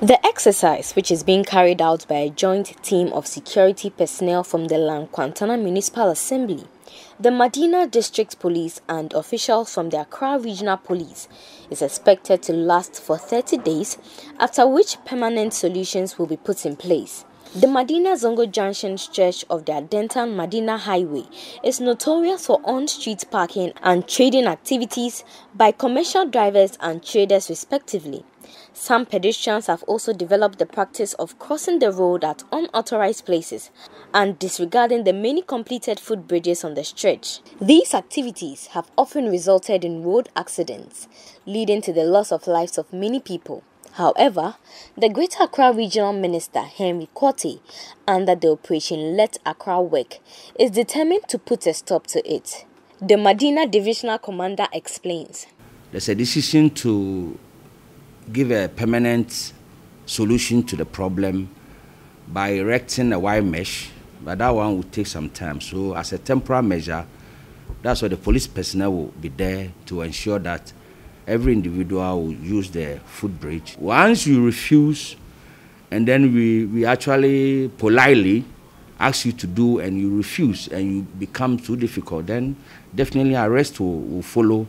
The exercise, which is being carried out by a joint team of security personnel from the Nkwantanang Municipal Assembly, the Madina District Police and officials from the Accra Regional Police, is expected to last for 30 days, after which permanent solutions will be put in place. The Madina Zongo Junction stretch of the Madina Highway is notorious for on-street parking and trading activities by commercial drivers and traders respectively. Some pedestrians have also developed the practice of crossing the road at unauthorized places and disregarding the many completed footbridges on the stretch. These activities have often resulted in road accidents, leading to the loss of lives of many people. However, the Greater Accra Regional Minister, Henry Quartey, under the Operation Let Accra Work, is determined to put a stop to it. The Madina Divisional Commander explains. There's a decision to give a permanent solution to the problem by erecting a wire mesh, but that one will take some time. So as a temporary measure, that's why the police personnel will be there to ensure that every individual will use the footbridge. Once you refuse, and then we actually politely ask you to do and you refuse and you become too difficult, then definitely arrest will follow,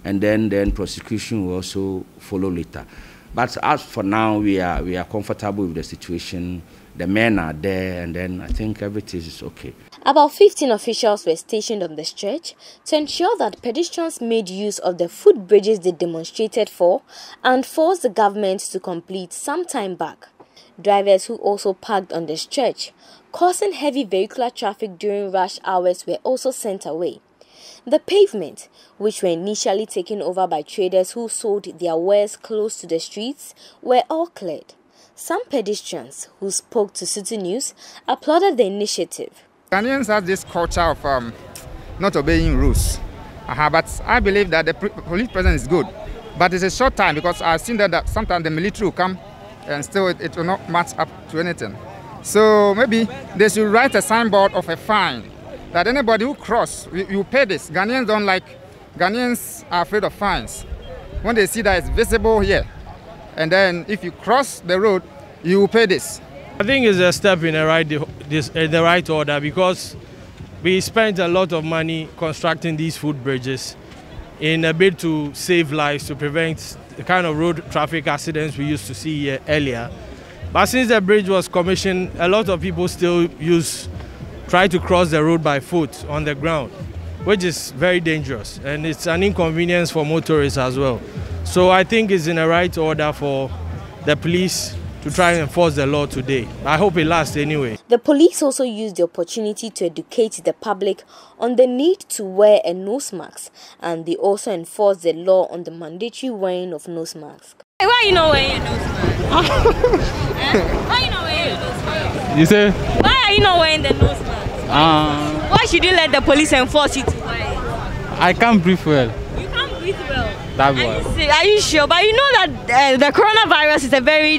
and then prosecution will also follow later. But as for now, we are comfortable with the situation. The men are there, and then I think everything is okay. About 15 officials were stationed on the stretch to ensure that pedestrians made use of the footbridges they demonstrated for and forced the government to complete some time back. Drivers who also parked on the stretch, causing heavy vehicular traffic during rush hours, were also sent away. The pavement, which were initially taken over by traders who sold their wares close to the streets, were all cleared. Some pedestrians who spoke to Citi News applauded the initiative. Ghanaians have this culture of not obeying rules. But I believe that the police presence is good. But it's a short time, because I've seen that sometimes the military will come and still it will not match up to anything. So maybe they should write a signboard of a fine that anybody who cross, you pay this. Ghanaians are afraid of fines. When they see that it's visible here, and then if you cross the road, you will pay this. I think it's a step in the right order, because we spent a lot of money constructing these footbridges in a bid to save lives, to prevent the kind of road traffic accidents we used to see here earlier. But since the bridge was commissioned, a lot of people still try to cross the road by foot on the ground, which is very dangerous, and it's an inconvenience for motorists as well. So I think it's in the right order for the police to try and enforce the law today. I hope it lasts anyway. The police also used the opportunity to educate the public on the need to wear a nose mask, and they also enforced the law on the mandatory wearing of nose masks. Hey, why are you not wearing a nose mask? Why are you not wearing a nose mask? You say? Why are you not wearing the nose mask? Why should you let the police enforce you to wear it? I can't breathe well. You can't breathe well? Are you sure? But you know that the coronavirus is a very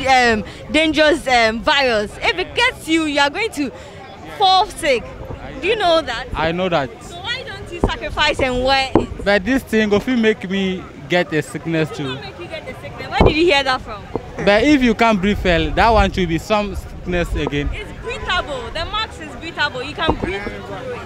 dangerous virus. If it gets you, you are going to fall sick. Do you know that? I know that. So why don't you sacrifice and wear it? But this thing will make me get a sickness too. It will make you get the sickness. Where did you hear that from? But if you can't breathe well, that one should be some sickness again. It's breathable. The mask is breathable. You can breathe through it.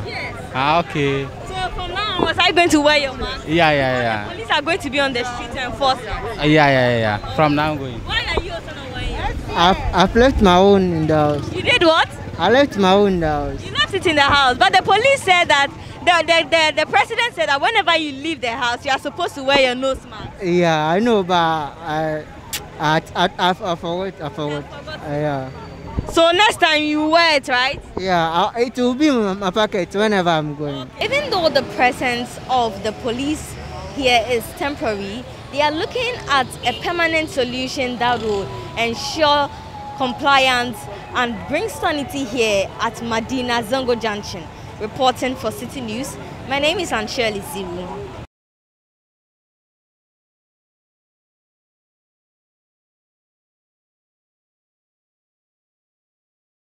Yes. Okay. So from now on, are you going to wear your mask? Yeah. The police are going to be on the street to enforce that? Yeah. From now on going. Why are you also not wearing it? I've left my own in the house. You did what? I left my own in the house. You left it in the house, but the police said that the president said that whenever you leave the house, you are supposed to wear your nose mask. Yeah, I know, but I forgot. Yeah. So next time you wear it, right? Yeah, it will be in my pocket whenever I'm going. Even though the presence of the police here is temporary, they are looking at a permanent solution that will ensure compliance and bring sanity here at Madina Zongo Junction. Reporting for Citi News, my name is Shirley Ziru.